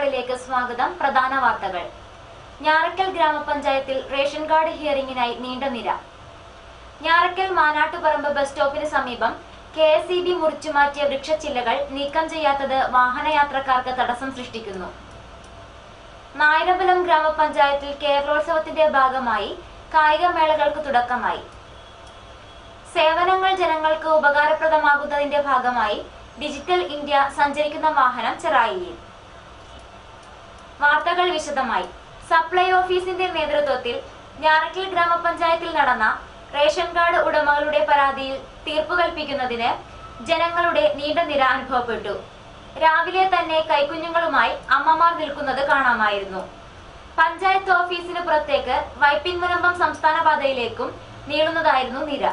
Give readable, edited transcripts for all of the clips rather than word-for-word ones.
വാർത്തകളിലേക്ക് സ്വാഗതം. പ്രധാന വാർത്തകൾ. ഞാറക്കൽ ഗ്രാമപഞ്ചായത്തിൽ റേഷൻ കാർഡ് ഹിയറിംഗിനായി നീണ്ട നിര. ഞാറക്കൽ മാനാട്ടുപറമ്പ് ബസ് സ്റ്റോപ്പിന് സമീപം KSEB മുറിച്ചുമാറ്റിയ വൃക്ഷച്ചില്ലകൾ നീക്കം ചെയ്യാത്തത് വാഹനയാത്രക്കാർക്ക് തടസ്സം സൃഷ്ടിക്കുന്നു. നായരമ്പലം ഗ്രാമപഞ്ചായത്തിൽ കേരളോത്സവത്തിന്റെ ഭാഗമായി കായികമേളകൾക്ക് തുടക്കമായി. സേവനങ്ങൾ ജനങ്ങൾക്ക് ഉപകാരപ്രദമാകുന്നതിന്റെ ഭാഗമായി ഡിജിറ്റൽ ഇന്ത്യ സഞ്ചരിക്കുന്ന വാഹനം ചെറായിയിൽ. വാർത്തകൾ വിശദമായി. സപ്ലൈ ഓഫീസിന്റെ നേതൃത്വത്തിൽ ഞാറക്കൽ ഗ്രാമപഞ്ചായത്തിൽ നടന്ന റേഷൻ കാർഡ് ഉടമകളുടെ പരാതിയിൽ തീർപ്പ് കൽപ്പിക്കുന്നതിന് ജനങ്ങളുടെ നീണ്ട നിര അനുഭവപ്പെട്ടു. രാവിലെ തന്നെ കൈക്കുഞ്ഞുങ്ങളുമായി അമ്മമാർ നിൽക്കുന്നത് കാണാമായിരുന്നു. പഞ്ചായത്ത് ഓഫീസിന് പുറത്തേക്ക് വൈപ്പിൻമുനമ്പം സംസ്ഥാന പാതയിലേക്കും നീളുന്നതായിരുന്നു നിര.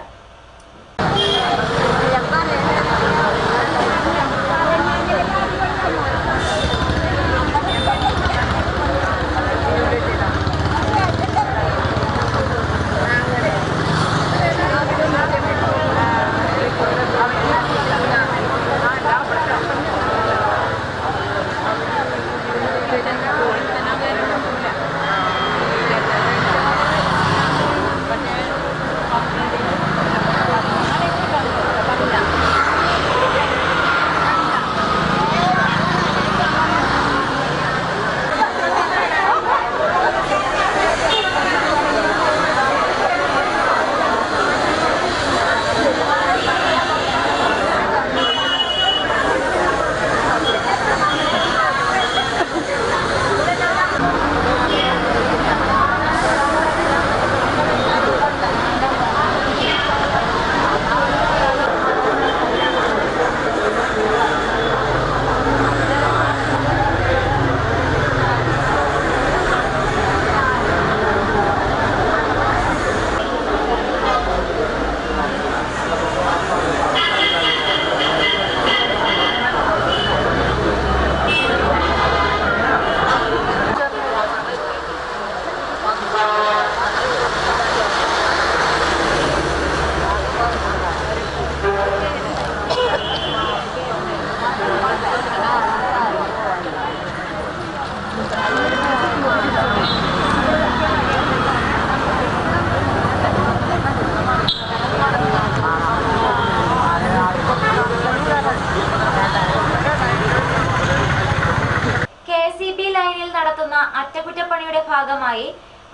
KSEB ലൈനിൽ നടത്തുന്ന അറ്റകുറ്റപ്പണിയുടെ ഭാഗമായി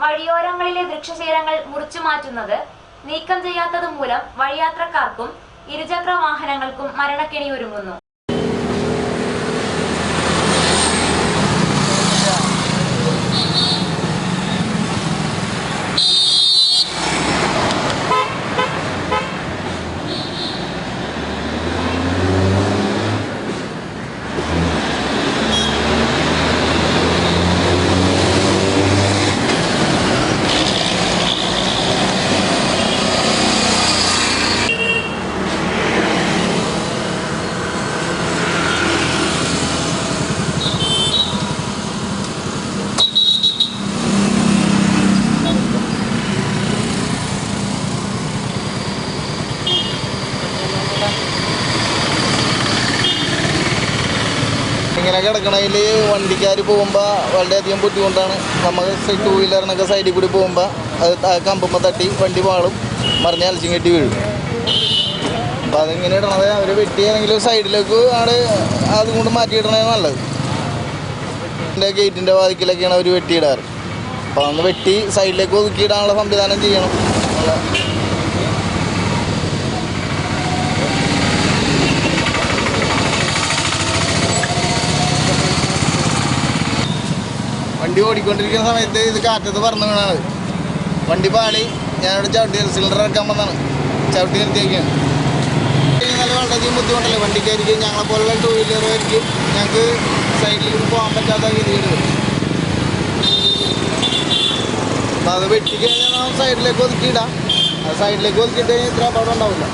വഴിയോരങ്ങളിലെ വൃക്ഷശിഖരങ്ങൾ മുറിച്ചുമാറ്റുന്നത് നീക്കം ചെയ്യാത്തത് മൂലം വഴിയാത്രക്കാർക്കും ഇരുചക്ര വാഹനങ്ങൾക്കും മരണക്കെണിയൊരുങ്ങുന്നു. ഇങ്ങനെ കിടക്കണതിൽ വണ്ടിക്കാർ പോകുമ്പോൾ വളരെയധികം ബുദ്ധിമുട്ടാണ്. നമ്മൾ 2 വീലറിനൊക്കെ സൈഡിൽ കൂടി പോകുമ്പോൾ അത് കമ്പുമ്പോൾ തട്ടി വണ്ടി പാളും, മറിഞ്ഞ് അലച്ചും കെട്ടി വീഴും. അപ്പോൾ അതിങ്ങനെ ഇടണത് അവർ വെട്ടിയാണെങ്കിലും സൈഡിലേക്ക് ആണ് അതുകൊണ്ട് മാറ്റിയിടണേ നല്ലത്. എൻ്റെ ഗേറ്റിൻ്റെ വാതിക്കലൊക്കെയാണ് അവർ വെട്ടിയിടാറ്. അപ്പോൾ അതൊന്ന് വെട്ടി സൈഡിലേക്ക് ഒതുക്കിയിടാനുള്ള സംവിധാനം ചെയ്യണം. വണ്ടി ഓടിക്കൊണ്ടിരിക്കുന്ന സമയത്ത് ഇത് കാറ്റത്ത് പറന്ന് വീണത്. വണ്ടി പാളി ഞാനിവിടെ ചവിട്ടി സിലിണ്ടർ ഇറക്കാൻ വന്നാണ്, ചവിട്ടി നിർത്തിയേക്കാണ്. നല്ല വളരെയധികം ബുദ്ധിമുട്ടല്ലേ വണ്ടിക്കായിരിക്കും. ഞങ്ങളെപ്പോലുള്ള 2 വീലറുകായിരിക്കും ഞങ്ങൾക്ക് സൈഡിലേക്ക് പോകാൻ പറ്റാത്ത രീതിയിൽ വരും. അപ്പോൾ അത് വെട്ടിക്കഴിഞ്ഞാൽ നമ്മൾ സൈഡിലേക്ക് ഒതുക്കിയിടാം. അത് സൈഡിലേക്ക് ഒതുക്കിയിട്ട് കഴിഞ്ഞാൽ ഇത്ര അപകടം ഉണ്ടാവില്ല.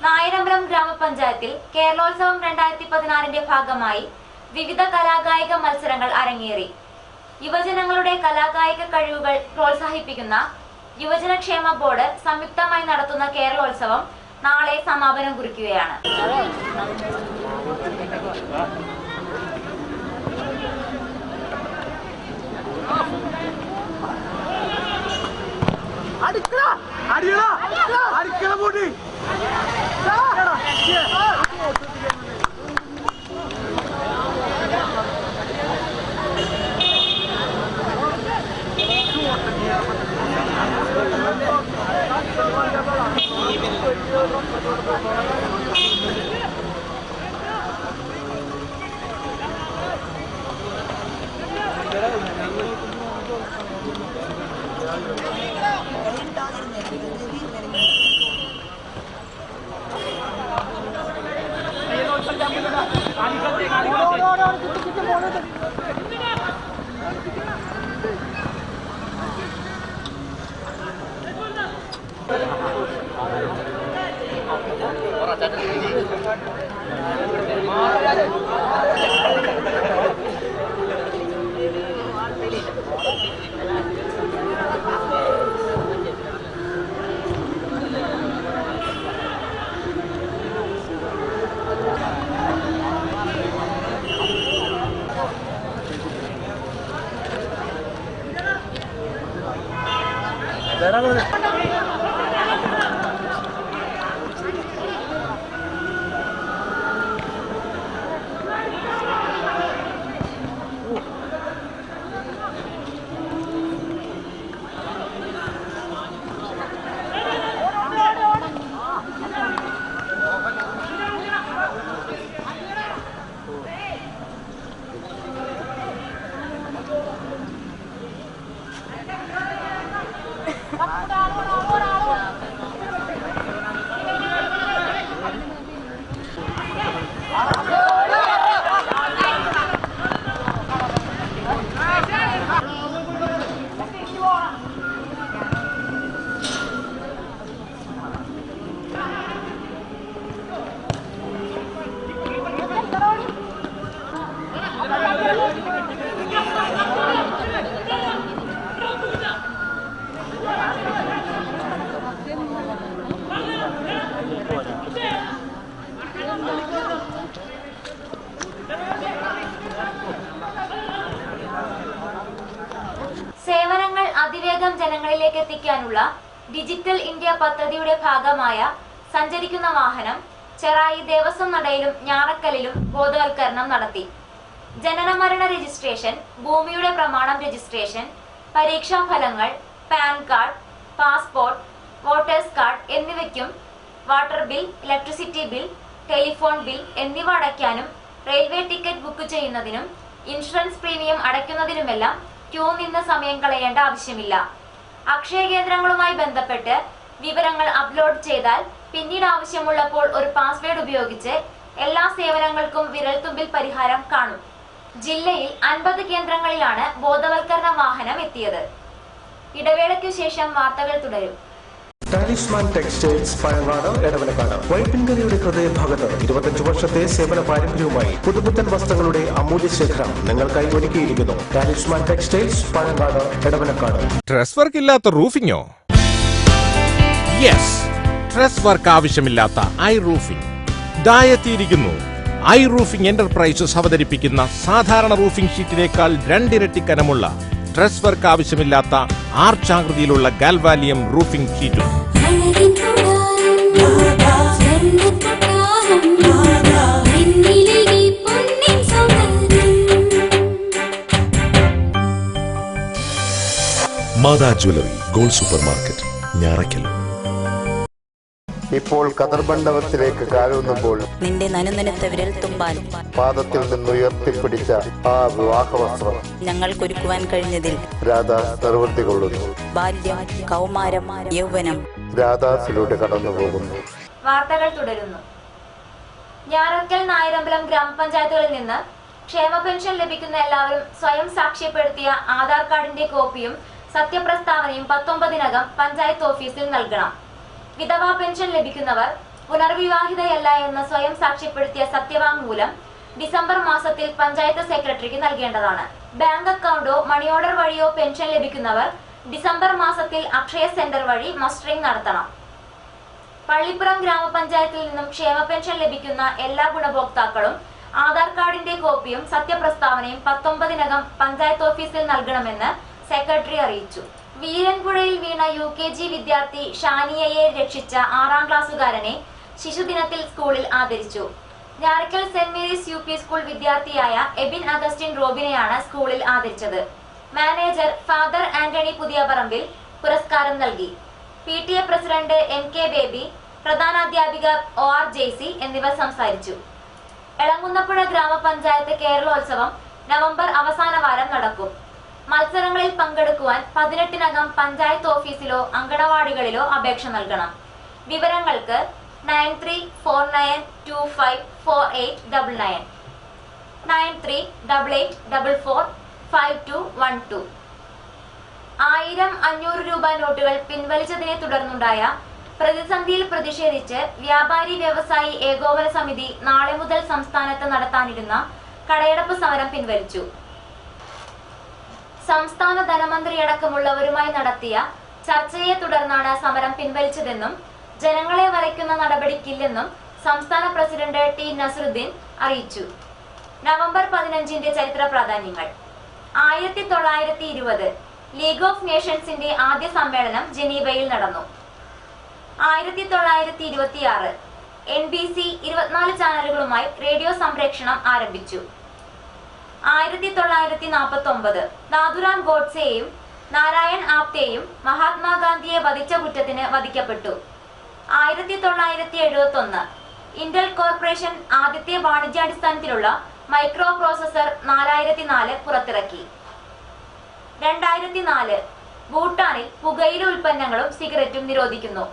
നായരമ്പലം ഗ്രാമപഞ്ചായത്തിൽ കേരളോത്സവം 2016ന്റെ ഭാഗമായി വിവിധ കലാകായിക മത്സരങ്ങൾ അരങ്ങേറി. യുവജനങ്ങളുടെ കലാകായിക കഴിവുകൾ പ്രോത്സാഹിപ്പിക്കുന്ന യുവജനക്ഷേമ ബോർഡ് സംയുക്തമായി നടത്തുന്ന കേരളോത്സവം നാളെ സമാപനം കുറിക്കുകയാണ്. സേവനങ്ങൾ അതിവേഗം ജനങ്ങളിലേക്ക് എത്തിക്കാനുള്ള ഡിജിറ്റൽ ഇന്ത്യ പദ്ധതിയുടെ ഭാഗമായ സഞ്ചരിക്കുന്ന വാഹനം ചെറായി ദേവസ്വം നടയിലും ഞാറക്കലിലും ബോധവൽക്കരണം നടത്തി. ജനനമരണ രജിസ്ട്രേഷൻ, ഭൂമിയുടെ പ്രമാണം രജിസ്ട്രേഷൻ, പരീക്ഷാ ഫലങ്ങൾ, PAN card, passport, voters card എന്നിവയ്ക്കും water bill, electricity bill, telephone bill എന്നിവ അടയ്ക്കാനും റെയിൽവേ ടിക്കറ്റ് ബുക്ക് ചെയ്യുന്നതിനും ഇൻഷുറൻസ് പ്രീമിയം അടയ്ക്കുന്നതിനുമെല്ലാം ക്യൂ നിന്ന് സമയം കളയേണ്ട ആവശ്യമില്ല. അക്ഷയ കേന്ദ്രങ്ങളുമായി ബന്ധപ്പെട്ട് വിവരങ്ങൾ അപ്ലോഡ് ചെയ്താൽ പിന്നീട് ആവശ്യമുള്ളപ്പോൾ ഒരു പാസ്വേഡ് ഉപയോഗിച്ച് എല്ലാ സേവനങ്ങൾക്കും വിരൽത്തുമ്പിൽ പരിഹാരം കാണും. ജില്ലയിൽ 50 കേന്ദ്രങ്ങളിലാണ് ബോധവൽക്കരണ വാഹനം എത്തിയത്. ഇടവേളയ്ക്കു ശേഷം വാർത്തകൾ തുടരും. ടാലിസ്മാൻ ടെക്സ്റ്റൈൽസ് പഴങ്ങാട് എടവലക്കാട് വൈപ്പിൻകരയുടെ ഹൃദയഭാഗത്ത് 25 വർഷത്തെ സേവന പാരമ്പര്യവുമായി പുതുപുത്തൻ വസ്ത്രങ്ങളുടെ അമൂല്യ ശേഖരം നിങ്ങൾക്കായി ഒരുക്കിയിരിക്കുന്നു. Talisman textiles Pazhangad Edavalakkad. Dress work ഇല്ലാത്ത റൂഫിംഗോ? യെസ്, ഡ്രസ് വർക്ക് ആവശ്യമില്ലാത്ത ഐ റൂഫിംഗ് എത്തിയിരിക്കുന്നു. ഐ റൂഫിംഗ് എന്റർപ്രൈസസ് അവതരിപ്പിക്കുന്ന സാധാരണ റൂഫിംഗ് ഷീറ്റിനേക്കാൾ 2 ഇരട്ടി കനമുള്ള ഡ്രസ് വർക്ക് ആവശ്യമില്ലാത്ത ആർച്ചാകൃതിയിലുള്ള ഗാൽവാലിയം റൂഫിംഗ് ഷീറ്റും. Matha jewellery gold super market, Njarakkal. ഇപ്പോൾ കതർമണ്ഡപത്തിലേക്ക് കാലൂന്നുമ്പോൾ നിന്റെ നനുനനുത്ത വിരൽ തുമ്പാൽ പാദത്തിൽ നിന്നുയർത്തിപ്പിടിച്ച ആ വിവാഹവസ്ത്രം ഞങ്ങൾക്കൊരുക്കുവാൻ കഴിഞ്ഞതിൽ രാധാസ് നിർവൃത്തി കൊള്ളുന്നു. ബാല്യം, കൗമാരം, യൗവനം രാധാസിലൂടെ കടന്നുപോകുന്നു. വാർത്തകൾ തുടരുന്നു. ഞാറക്കൽ, നായരമ്പലം ഗ്രാമപഞ്ചായത്തുകളിൽ നിന്ന് ക്ഷേമ പെൻഷൻ ലഭിക്കുന്ന എല്ലാവരും സ്വയം സാക്ഷ്യപ്പെടുത്തിയ ആധാർ കാർഡിന്റെ കോപ്പിയും സത്യപ്രസ്താവനയും 19-നകം പഞ്ചായത്ത് ഓഫീസിൽ നൽകണം. വിധവാ പെൻഷൻ ലഭിക്കുന്നവർ പുനർവിവാഹിതയല്ല എന്ന് സ്വയം സാക്ഷ്യപ്പെടുത്തിയ സത്യവാങ്മൂലം ഡിസംബർ മാസത്തിൽ പഞ്ചായത്ത് സെക്രട്ടറിക്ക് നൽകേണ്ടതാണ്. ബാങ്ക് അക്കൗണ്ടോ മണി ഓർഡർ വഴിയോ പെൻഷൻ ലഭിക്കുന്നവർ ഡിസംബർ മാസത്തിൽ അക്ഷയ സെന്റർ വഴി മസ്റ്ററിംഗ് നടത്തണം. പള്ളിപ്പുറം ഗ്രാമപഞ്ചായത്തിൽ നിന്നും ക്ഷേമ പെൻഷൻ ലഭിക്കുന്ന എല്ലാ ഗുണഭോക്താക്കളും ആധാർ കാർഡിന്റെ കോപ്പിയും സത്യപ്രസ്താവനയും 19-നകം പഞ്ചായത്ത് ഓഫീസിൽ നൽകണമെന്ന് സെക്രട്ടറി അറിയിച്ചു. വീരൻപുഴയിൽ വീണ UKG വിദ്യാർത്ഥി ഷാനിയയെ രക്ഷിച്ച 6ാം ക്ലാസ്സുകാരനെ ശിശുദിനത്തിൽ സ്കൂളിൽ ആദരിച്ചു. Njarakkal Saint Mary's UP school വിദ്യാർത്ഥിയായ എബിൻ അഗസ്റ്റിൻ റോബിനെയാണ് സ്കൂളിൽ ആദരിച്ചത്. മാനേജർ ഫാദർ ആന്റണി പുതിയപറമ്പിൽ പുരസ്കാരം നൽകി. PTA പ്രസിഡന്റ് MK ബേബി, പ്രധാനാധ്യാപിക OR ജെയ്സി എന്നിവർ സംസാരിച്ചു. എളങ്കുന്നപ്പുഴ ഗ്രാമപഞ്ചായത്ത് കേരളോത്സവം നവംബർ അവസാന വാരം നടക്കും. മത്സരങ്ങളിൽ പങ്കെടുക്കുവാൻ 18-നകം പഞ്ചായത്ത് ഓഫീസിലോ അങ്കണവാടികളിലോ അപേക്ഷ നൽകണം. വിവരങ്ങൾക്ക് 9349254899 9388445212. 1000, 500 രൂപ നോട്ടുകൾ പിൻവലിച്ചതിനെ തുടർന്നുണ്ടായ പ്രതിസന്ധിയിൽ പ്രതിഷേധിച്ച് വ്യാപാരി വ്യവസായി ഏകോപന സമിതി നാളെ മുതൽ സംസ്ഥാനത്ത് നടത്താനിരുന്ന കടയടപ്പ് സമരം പിൻവലിച്ചു. സംസ്ഥാന ധനമന്ത്രിയടക്കമുള്ളവരുമായി നടത്തിയ ചർച്ചയെ തുടർന്നാണ് സമരം പിൻവലിച്ചതെന്നും ജനങ്ങളെ വലയ്ക്കുന്ന നടപടിക്കില്ലെന്നും സംസ്ഥാന പ്രസിഡന്റ് T നസറുദ്ദീൻ അറിയിച്ചു. നവംബർ 15-ന്റെ ചരിത്ര പ്രാധാന്യങ്ങൾ. 1920 ലീഗ് ഓഫ് നേഷൻസിന്റെ ആദ്യ സമ്മേളനം ജനീവയിൽ നടന്നു. 1926 NBC 24 ചാനലുകളുമായി റേഡിയോ സംപ്രേഷണം ആരംഭിച്ചു. 1949 നാഥുറാം ഗോഡ്സെയും നാരായൺ ആപ്തെയും മഹാത്മാഗാന്ധിയെ വധിച്ച കുറ്റത്തിന് വധിക്കപ്പെട്ടു. 1971 ഇന്റൽ കോർപ്പറേഷൻ ആദ്യത്തെ വാണിജ്യാടിസ്ഥാനത്തിലുള്ള മൈക്രോ പ്രോസസർ 4004 പുറത്തിറക്കി. 2004 ഭൂട്ടാനിൽ പുകയില ഉൽപ്പന്നങ്ങളും സിഗരറ്റും നിരോധിക്കുന്നു.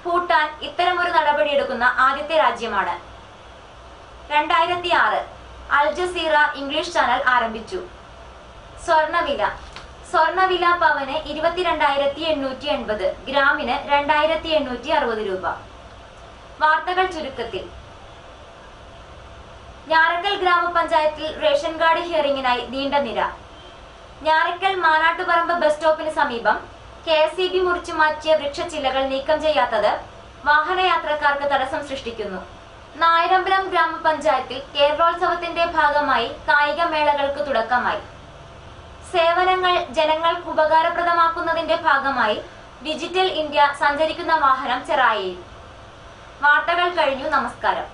ഭൂട്ടാൻ ഇത്തരമൊരു നടപടിയെടുക്കുന്ന ആദ്യത്തെ രാജ്യമാണ്. 2006 അൽ ജസീറ ഇംഗ്ലീഷ് ചാനൽ ആരംഭിച്ചു. സ്വർണവില പവന് 22,880, ഗ്രാമിന് 2,860 രൂപ. വാർത്തകൾ ചുരുക്കത്തിൽ. ഞാറയ്ക്കൽ ഗ്രാമപഞ്ചായത്തിൽ റേഷൻ കാർഡ് ഹിയറിംഗിനായി നീണ്ട നിര. ഞാറയ്ക്കൽ മാനാട്ടുപറമ്പ് ബസ് സ്റ്റോപ്പിന് സമീപം KSEB മുറിച്ചു മാറ്റിയ വൃക്ഷച്ചില്ലകൾ നീക്കം ചെയ്യാത്തത് വാഹനയാത്രക്കാർക്ക് തടസ്സം സൃഷ്ടിക്കുന്നു. നായരമ്പലം ഗ്രാമപഞ്ചായത്തിൽ കേരളോത്സവത്തിന്റെ ഭാഗമായി കായിക മേളകൾക്ക് തുടക്കമായി. സേവനങ്ങൾ ജനങ്ങൾക്ക് ഉപകാരപ്രദമാക്കുന്നതിന്റെ ഭാഗമായി ഡിജിറ്റൽ ഇന്ത്യ സഞ്ചരിക്കുന്ന വാഹനം ചെറായിയിൽ. വാർത്തകൾ കഴിഞ്ഞു. നമസ്കാരം.